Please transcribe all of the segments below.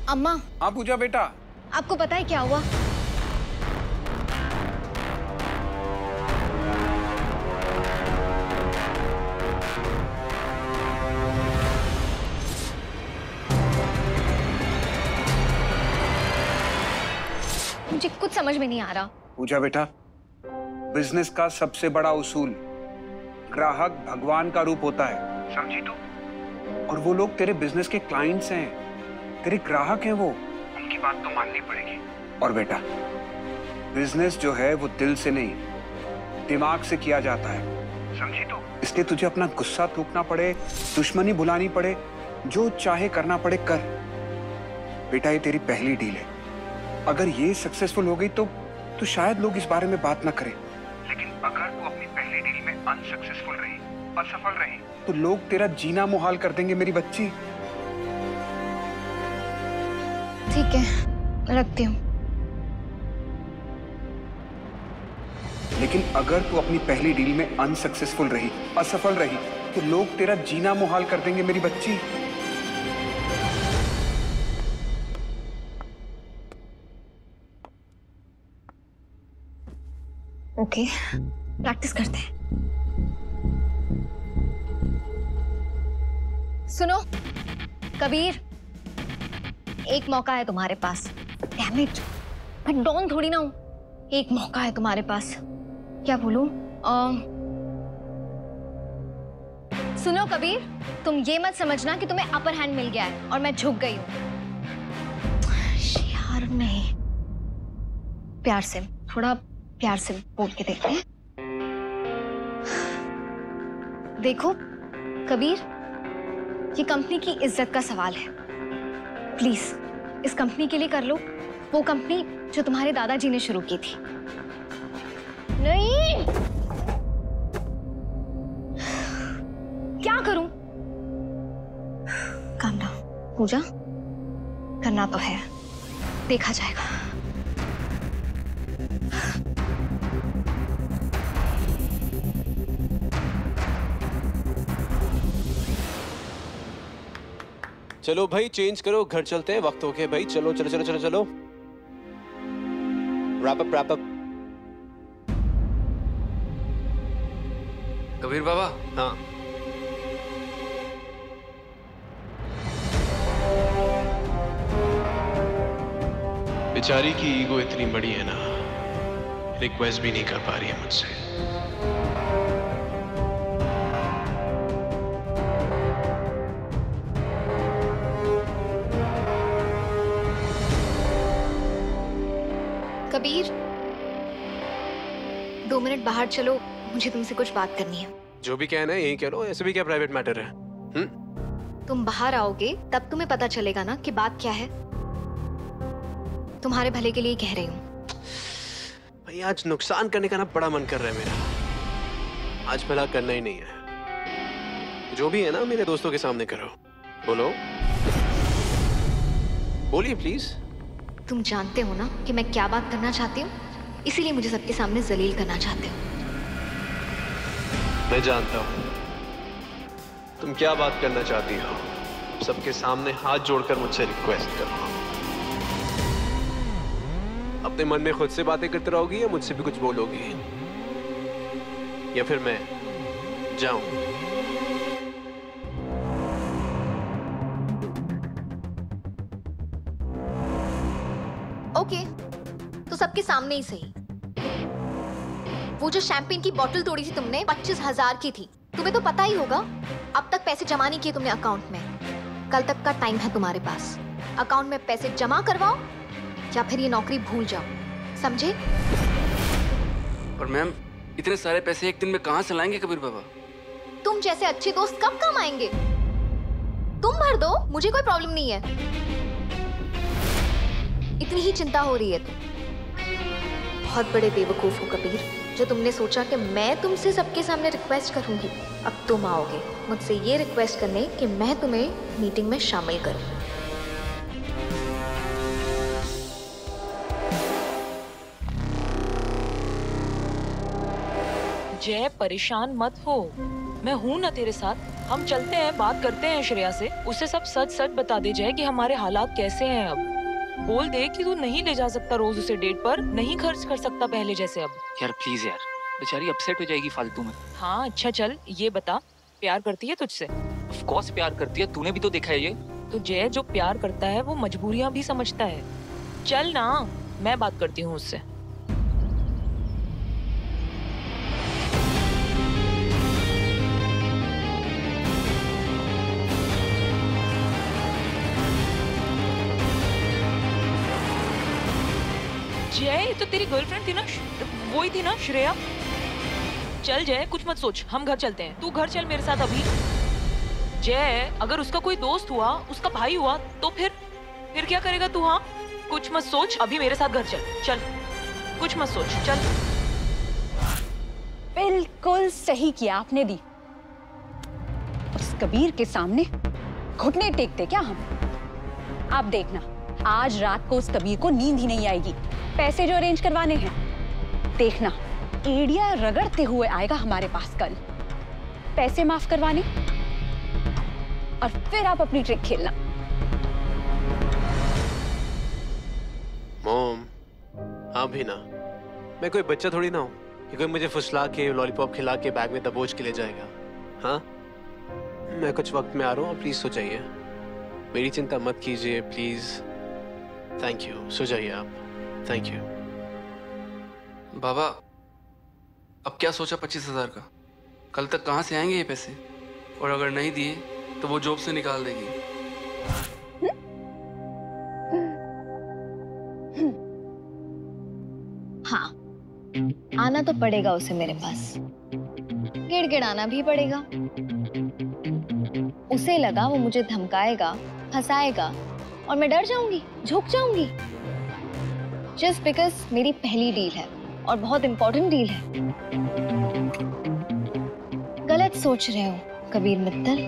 अम्मा। हाँ पूजा बेटा। आपको पता है क्या हुआ? मुझे कुछ समझ में नहीं आ रहा। पूजा बेटा, बिजनेस का सबसे बड़ा उसूल ग्राहक भगवान का रूप होता है, समझी तू? और वो लोग तेरे बिजनेस के क्लाइंट्स हैं, तेरे ग्राहक हैं, वो उनकी बात तो माननी पड़ेगी। और बेटा, बिजनेस जो है वो दिल से नहीं दिमाग से किया जाता है, समझी तू? इसलिए तुझे अपना गुस्सा थूकना पड़े, दुश्मनी भुलानी पड़े, जो चाहे करना पड़े कर। बेटा ये तेरी पहली डील है, अगर ये सक्सेसफुल हो गई तो शायद लोग इस बारे में बात ना करें, लेकिन अगर तू अपनी पहली डील में अनसक्सेसफुल रही, असफल रही, तो लोग तेरा जीना मुहाल कर देंगे मेरी बच्ची। ठीक है, रखती हूँ। लेकिन अगर तू अपनी पहली डील में अनसक्सेसफुल रही, असफल रही, तो लोग तेरा जीना मुहाल कर देंगे मेरी बच्ची। ओके, प्रैक्टिस करते हैं। सुनो कबीर, एक मौका है तुम्हारे पास। डैम इट, मैं डॉन थोड़ी ना हूं। एक मौका है तुम्हारे पास। क्या बोलूं? सुनो कबीर, तुम ये मत समझना कि तुम्हें अपर हैंड मिल गया है और मैं झुक गई हूं। यार नहीं, प्यार से, थोड़ा प्यार से बोल के देखते हैं। देखो कबीर, ये कंपनी की इज्जत का सवाल है। प्लीज इस कंपनी के लिए कर लो वो कंपनी जो तुम्हारे दादाजी ने शुरू की थी। नहीं, क्या करूं? काम डाउन पूजा, करना तो है, देखा जाएगा। चलो भाई चेंज करो, घर चलते हैं, वक्त हो गया भाई। चलो चलो चलो चलो चलो, wrap up wrap up. Kabir Baba. हाँ बेचारी की ईगो इतनी बड़ी है ना, रिक्वेस्ट भी नहीं कर पा रही है मुझसे। कबीर, 2 मिनट बाहर चलो, मुझे तुमसे कुछ बात करनी है। जो भी कहना है यही कह लो, ऐसे भी क्या प्राइवेट मैटर है। तुम बाहर आओगे तब तुम्हें पता चलेगा ना कि बात क्या है। तुम्हारे भले के लिए कह रही हूँ। भाई आज नुकसान करने का ना बड़ा मन कर रहा है मेरा, आज भला करना ही नहीं है। जो भी है ना मेरे दोस्तों के सामने करो। बोलो, बोलिए प्लीज। तुम जानते हो ना कि मैं क्या बात करना चाहती हूँ, इसीलिए मुझे सबके सामने जलील करना चाहते हो। मैं जानता हूँ तुम क्या बात करना चाहती हो। सबके सामने हाथ जोड़कर मुझसे रिक्वेस्ट करो। अपने मन में खुद से बातें करते रहोगी या मुझसे भी कुछ बोलोगी, या फिर मैं जाऊं? ओके, तो सबके सामने ही सही। वो जो शैंपेन की बोतल तोड़ी थी तुमने, 25,000 की थी। तुम्हें तो पता ही होगा, अब तक पैसे जमा नहीं किए तुमने अकाउंट में। कल तक का टाइम है तुम्हारे पास। अकाउंट में पैसे जमा करवाओ या फिर ये नौकरी भूल जाओ, समझे? और मैम, इतने सारे पैसे एक दिन में कहाँ से लाएंगे कबीर बाबा? तुम जैसे अच्छे दोस्त कब कम आएंगे? तुम भर दो, मुझे कोई प्रॉब्लम नहीं है। इतनी ही चिंता हो रही है तो बहुत बड़े बेवकूफ हो कबीर, जो तुमने सोचा कि मैं तुमसे सबके सामने रिक्वेस्ट करूंगी। अब तुम आओगे मुझसे ये रिक्वेस्ट करने कि मैं तुम्हें मीटिंग में शामिल करूं। जय, परेशान मत हो, मैं हूं ना तेरे साथ। हम चलते हैं, बात करते हैं श्रेया से, उसे सब सच सच बता दे जाए कि हमारे हालात कैसे हैं अब। बोल दे कि तू नहीं ले जा सकता रोज उसे डेट पर, नहीं खर्च कर सकता पहले जैसे अब। यार प्लीज यार, बेचारी अपसेट हो जाएगी फालतू में। हाँ अच्छा चल ये बता, प्यार करती है तुझसे? ऑफ कोर्स प्यार करती है, तूने भी तो देखा है ये। तो जय जो प्यार करता है वो मजबूरियां भी समझता है। चल ना, मैं बात करती हूँ उससे। जय तो तेरी गर्लफ्रेंड थी ना, वो ही थी ना श्रेया। चल जय कुछ मत सोच, हम घर चलते हैं, तू घर चल मेरे साथ अभी। जय अगर उसका कोई दोस्त हुआ, उसका भाई हुआ तो फिर क्या करेगा तू? हाँ कुछ मत सोच, अभी मेरे साथ घर चल। चल कुछ मत सोच, चल। बिल्कुल सही किया आपने दी। उस कबीर के सामने घुटने टेकते क्या हम? आप देखना आज रात को उस कबीर को नींद ही नहीं आएगी। पैसे जो अरेंज करवाने हैं, देखना एड़िया रगड़ते हुए आएगा हमारे पास कल, पैसे माफ करवाने, और फिर आप अपनी ट्रिक खेलना। मॉम, हाँ भी ना, मैं कोई बच्चा थोड़ी ना हूँ कि कोई मुझे फुसला के लॉलीपॉप खिला के बैग में दबोच के ले जाएगा। हाँ मैं कुछ वक्त में आ रहा हूँ, प्लीज सो जाइए, मेरी चिंता मत कीजिए प्लीज। थैंक यू, सो जाइए आप। Thank you. बाबा अब क्या सोचा 25,000 का? कल तक कहाँ से आएंगे ये पैसे? और अगर नहीं दिए तो वो जॉब से निकाल देगी। हाँ आना तो पड़ेगा उसे मेरे पास, गिड़गिड़ाना भी पड़ेगा। उसे लगा वो मुझे धमकाएगा, फंसाएगा और मैं डर जाऊंगी, झुक जाऊंगी, जस्ट बिकॉज मेरी पहली डील है और बहुत इंपॉर्टेंट डील है। गलत सोच रहे हो कबीर मित्तल।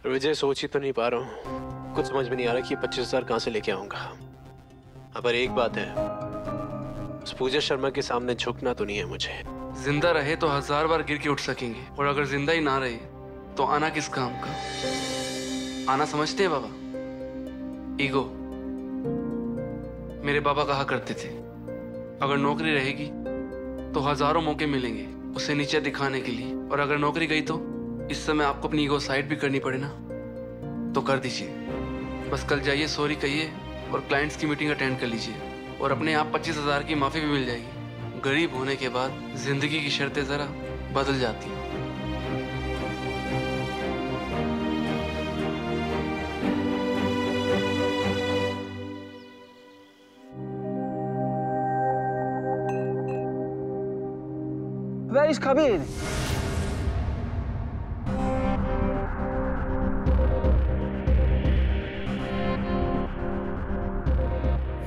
विजय सोच ही तो नहीं पा रहा हूँ, कुछ समझ में नहीं आ रहा कि 25,000 कहाँ से लेके आऊंगा। पर एक बात है, उस पूजा शर्मा के सामने झुकना तो नहीं है मुझे। जिंदा रहे तो 1000 बार गिर के उठ सकेंगे, और अगर जिंदा ही ना रहे तो आना किस काम का? आना समझते हैं बाबा? ईगो। मेरे बाबा कहा करते थे अगर नौकरी रहेगी तो हजारों मौके मिलेंगे उसे नीचे दिखाने के लिए, और अगर नौकरी गई तो इस समय आपको अपनी ईगो साइड भी करनी पड़े ना, तो कर दीजिए। बस कल जाइए, सॉरी कहिए और क्लाइंट्स की मीटिंग अटेंड कर लीजिए, और अपने आप 25,000 की माफी भी मिल जाएगी। गरीब होने के बाद जिंदगी की शर्तें जरा बदल जाती हैं। Where is Kabir?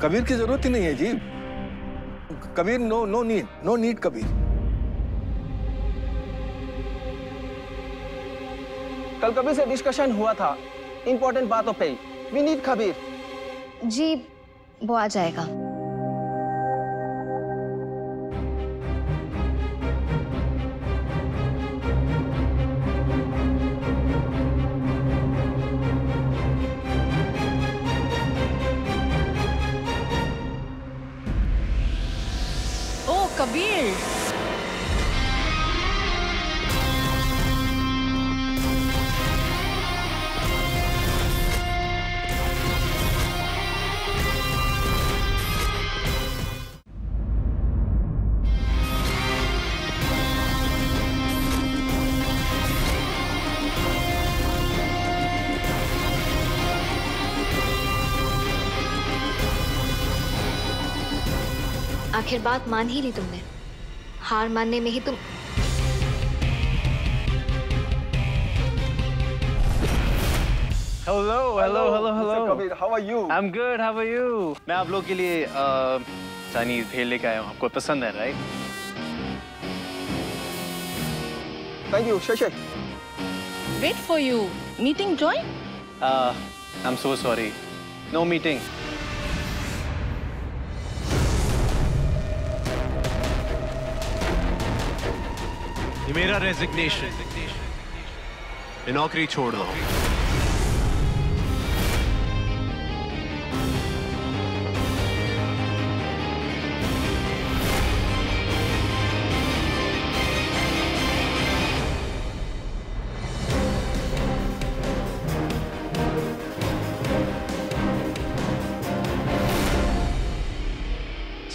कबीर की जरूरत ही नहीं है जी। Kabir no need Kabir. कल कबीर से डिस्कशन हुआ था इंपॉर्टेंट बातों पे। We need Kabir. जी वो आ जाएगा। कबीर आखिर बात मान ही ली तुमने। हार मानने में ही तुम। Hello, Kabir, how are you? I'm good. How are you? मैं आप लोग के लिए चाइनीज भेल लेके आया हूँ। आपको पसंद है, right? Thank you, Shashay. Wait for you. Meeting join? I'm so sorry. No meeting. ये मेरा रेजिग्नेशन, ये नौकरी छोड़ दो।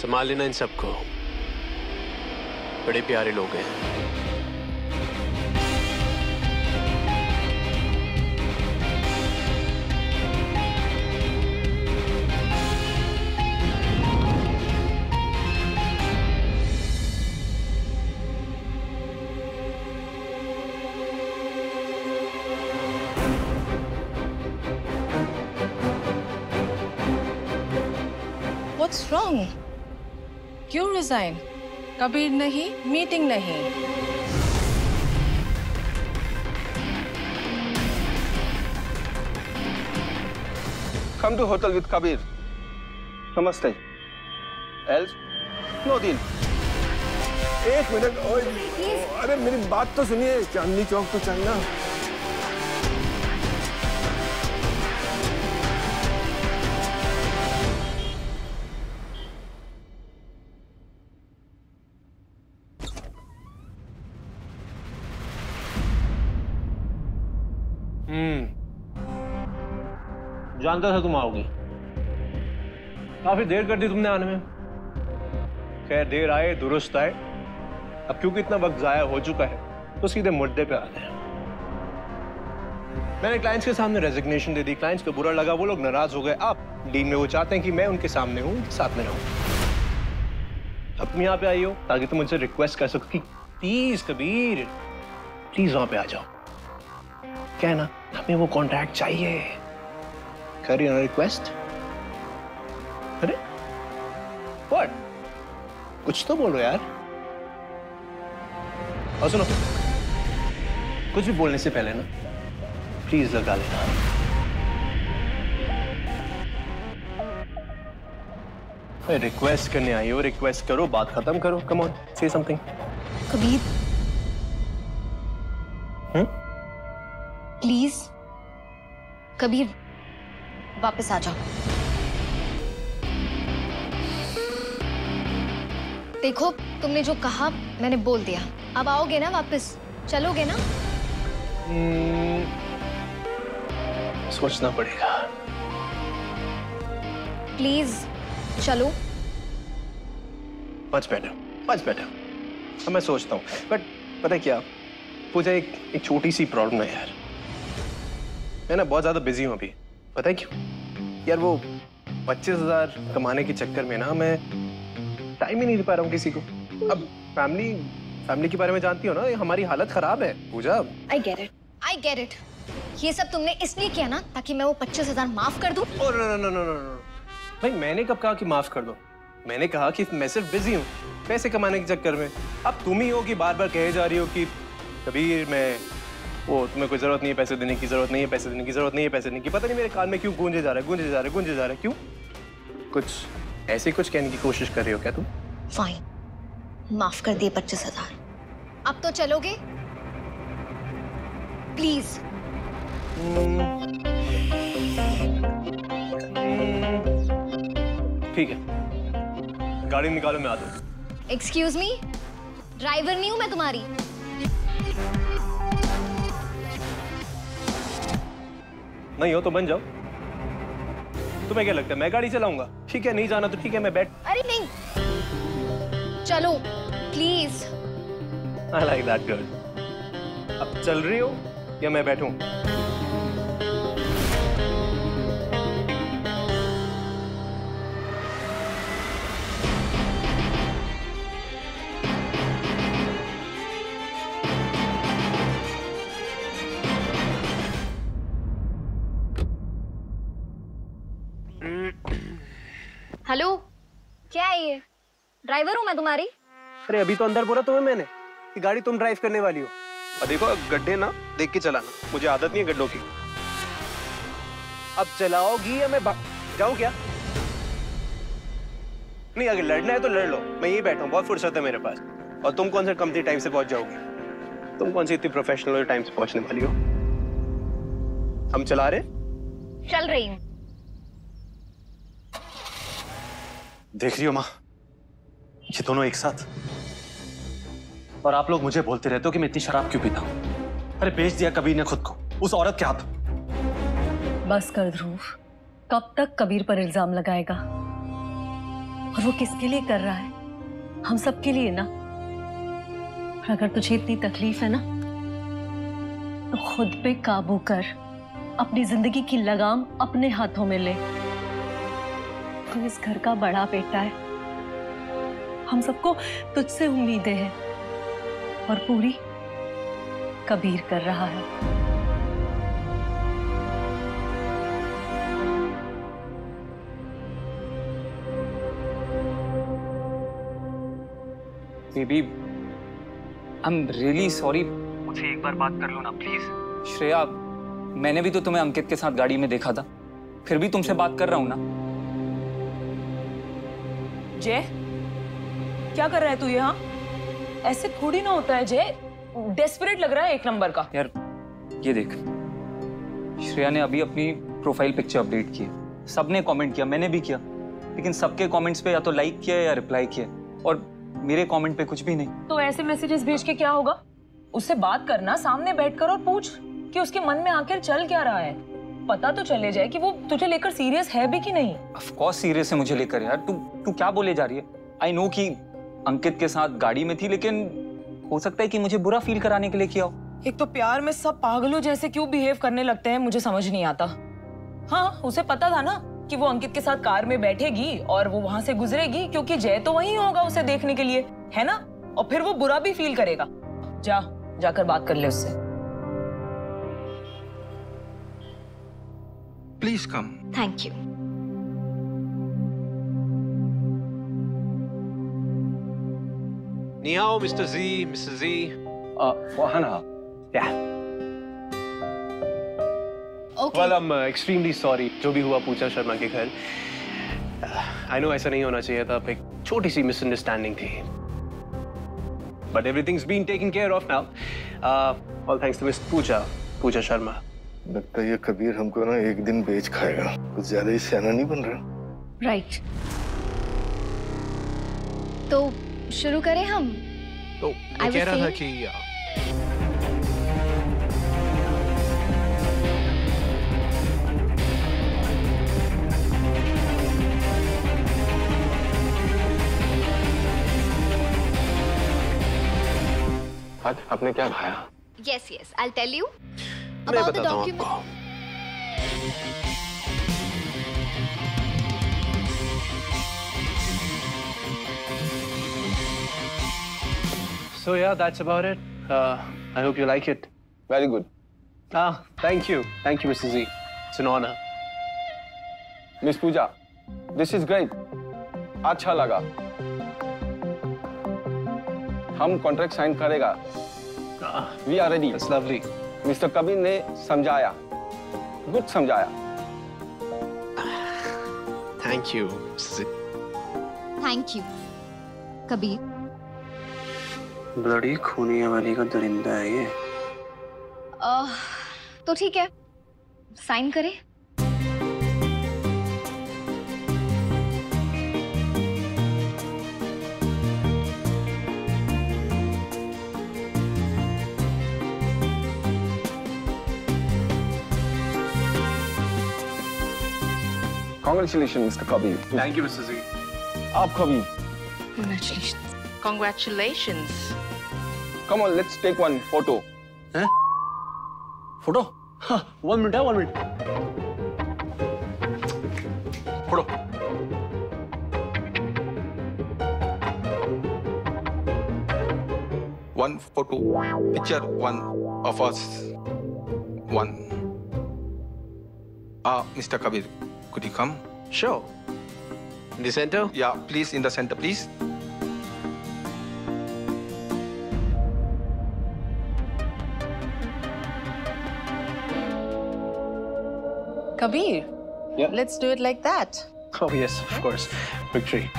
संभाल लेना इन सबको, बड़े प्यारे लोग हैं। What's wrong? क्यों रिजाइन? कबीर नहीं, मीटिंग नहीं। Come to hotel with Kabir. नमस्ते। Else, no deal. एक मिनट, अरे मेरी बात तो सुनिए, चांदनी चौक तो चलना। जानता था तुम आओगी। काफी देर कर दी तुमने आने में। खैर, देर आए दुरुस्त आए। अब क्योंकि इतना वक्त जाया हो चुका है तो सीधे मुद्दे पे आते हैं। मैंने क्लाइंट्स के सामने रेजिग्नेशन दे दी, क्लाइंट्स को बुरा लगा, वो लोग नाराज हो गए। अब डील में वो चाहते हैं कि मैं उनके सामने हूं, उनके साथ में रहूं। अब तुम यहाँ पे आई हो ताकि तुम मुझसे रिक्वेस्ट कर सको कि प्लीज कबीर, प्लीज वहां पे आ जाओ। क्या है ना, हमें वो कॉन्ट्रैक्ट चाहिए। कर रही रिक्वेस्ट? अरे व्हाट? कुछ तो बोलो यार। और सुनो, कुछ भी बोलने से पहले ना प्लीज लगा लेना। रिक्वेस्ट करने आई हो, रिक्वेस्ट करो, बात खत्म करो। कम ऑन, से समथिंग। कबीर, प्लीज कबीर वापस आ जाओ। देखो, तुमने जो कहा मैंने बोल दिया। अब आओगे ना वापस? चलोगे ना? सोचना पड़ेगा। प्लीज चलो। Much better. अब मैं सोचता हूँ, बट पता है क्या, पूजा, एक छोटी सी प्रॉब्लम है यार। मैं ना बहुत ज्यादा बिजी हूँ अभी। पता है क्यों यार? वो 25,000 कमाने के चक्कर में ना मैं टाइम ही नहीं दे पा रहा हूँ किसी को। अब फैमिली के बारे में जानती हो ना, हमारी हालत खराब है पूजा। I get it। ये सब तुमने इसलिए किया ना ताकि मैं वो 25,000 माफ कर दूं? नो। भाई, मैंने कब कहा कि माफ कर दो? मैंने कहा कि मैं सिर्फ बिजी हूँ पैसे कमाने के चक्कर में। अब तुम ही हो कि बार बार कहे जा रही हो कि कबीर, मैं वो तुम्हें कोई जरूरत नहीं है पैसे देने की, जरूरत नहीं है पैसे देने की, जरूरत नहीं है पैसे देने की। पता नहीं मेरे कान में क्यों गूंजे जा रहा है। क्यों? कुछ ऐसे कुछ कहने की कोशिश कर रही हो क्या तुम? फाइन, माफ कर दिए 25,000। अब तो चलोगे? प्लीज। ठीक है, गाड़ी निकालो, मैं आता हूँ। एक्सक्यूज मी, ड्राइवर नहीं हूं मैं तुम्हारी। नहीं हो तो बन जाओ। तुम्हें क्या लगता है मैं गाड़ी चलाऊंगा? ठीक है, नहीं जाना तो ठीक है, मैं बैठ। अरे नहीं, चलो please. I like that girl। अब चल रही हो या मैं बैठूं? हेलो, क्या है ये? ड्राइवर हूँ मैं तुम्हारी। अरे अभी तो अंदर बोला तुम्हें मैंने कि गाड़ी तुम ड्राइव करने वाली हो। और देखो, गड्ढे ना देख के चलाना, मुझे आदत नहीं है गड्ढों की। अब चलाओगी या मैं जाऊं क्या? नहीं, अगर लड़ना है तो लड़ लो, मैं यही बैठा हूँ, बहुत फुर्सत है मेरे पास। और तुम कौन से कंपनी टाइम से पहुंच जाओगी? तुम कौन सी इतनी प्रोफेशनल टाइम से पहुंचने वाली हो? हम चला रहे? चल रही हूँ। देख रही हो माँ, ये दोनों एक साथ, और आप लोग मुझे बोलते रहते हो कि मैं इतनी शराब क्यों पीता हूं। अरे बेच दिया कबीर ने खुद को उस औरत के हाथ। बस कर ध्रुव, कब तक कबीर पर इल्जाम लगाएगा? और वो किसके लिए कर रहा है? हम सब के लिए ना। और अगर तुझे इतनी तकलीफ है ना, तो खुद पे काबू कर, अपनी जिंदगी की लगाम अपने हाथों में ले। तू इस घर का बड़ा बेटा है, हम सबको तुझसे उम्मीदें हैं, और पूरी कबीर कर रहा है। Baby, I am really sorry. मुझे एक बार बात कर लो ना प्लीज। श्रेया, मैंने भी तो तुम्हें अंकित के साथ गाड़ी में देखा था, फिर भी तुमसे बात कर रहा हूं ना। जय, क्या कर रहा है तू यहाँ? ऐसे थोड़ी ना होता है जय, डेस्परेट लग रहा है एक नंबर का। यार ये देख, श्रेया ने अभी अपनी प्रोफाइल पिक्चर अपडेट की है, सबने कमेंट किया, मैंने भी किया, लेकिन सबके कमेंट्स पे या तो लाइक किया या रिप्लाई किया, और मेरे कमेंट पे कुछ भी नहीं। तो ऐसे मैसेजेस भेज के क्या होगा? उससे बात करना, सामने बैठकर, और पूछ कि उसके मन में आखिर चल क्या रहा है। पता तो चले जाए कि वो तुझे लेकर सीरियस है भी कि नहीं। ऑफ कोर्स सीरियस है मुझे लेकर यार। तू क्या बोले जा रही है? आई नो कि अंकित के साथ गाड़ी में थी, लेकिन हो सकता है कि मुझे बुरा फील कराने के लिए किया हो। एक तो प्यार में सब पागलों जैसे क्यों बिहेव करने लगते हैं, मुझे समझ नहीं आता। हाँ, उसे पता था ना कि वो अंकित के साथ कार में बैठेगी और वो वहां से गुजरेगी, क्योंकि जय तो वहीं होगा उसे देखने के लिए, है ना? और फिर वो बुरा भी फील करेगा। जाकर बात कर ले उससे। Please come. Thank you. Ni hao, Mr. Z, Mrs. Z. Hana. Yeah. Okay. Well, I'm extremely sorry. जो भी हुआ पूजा शर्मा के घर, I know ऐसा नहीं होना चाहिए था, एक छोटी सी मिसअंडरस्टैंडिंग थी, but everything's been taken care of now. All thanks to Miss पूजा शर्मा। लगता है ये कबीर हमको ना एक दिन बेच खाएगा, कुछ ज्यादा ही सियाना नहीं बन रहा। राइट, तो शुरू करें हम? तो मैं कह रहा था कि आज आपने क्या खाया? Yes, I'll tell you मैं about the बताता हूँ document. आपको। So yeah, that's about it. I hope you like it. Very good. Thank you, Mr. Z. It's an honor. Miss Pooja, this is great. अच्छा लगा। हम contract sign करेगा। We are ready. That's lovely. Mister Kabir ने समझाया, good समझाया। Thank you, Mrs. Z. Thank you, Kabir. बड़ी खूनी वाली का दरिंदा है ये। तो ठीक है, साइन करें? Congratulations, Mr. Kabir. Thank you, Mr. Z. आप Kabir. Congratulations. Congratulations. Come on, let's take one photo. हैं? फोटो? हाँ, 1 minute है, 1 minute. Photo. One photo, picture one of us. One. Mr. Kabir, could you come? Sure. In the center? Yeah, please, in the center, please. Kabir, Yeah. let's do it like that. Oh yes, of course. Victory.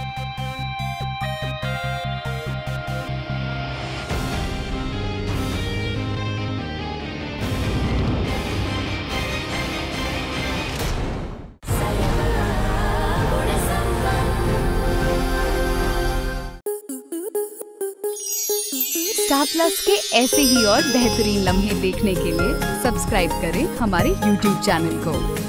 Star plus के ऐसे ही और बेहतरीन लम्हे देखने के लिए subscribe करें हमारे YouTube चैनल को।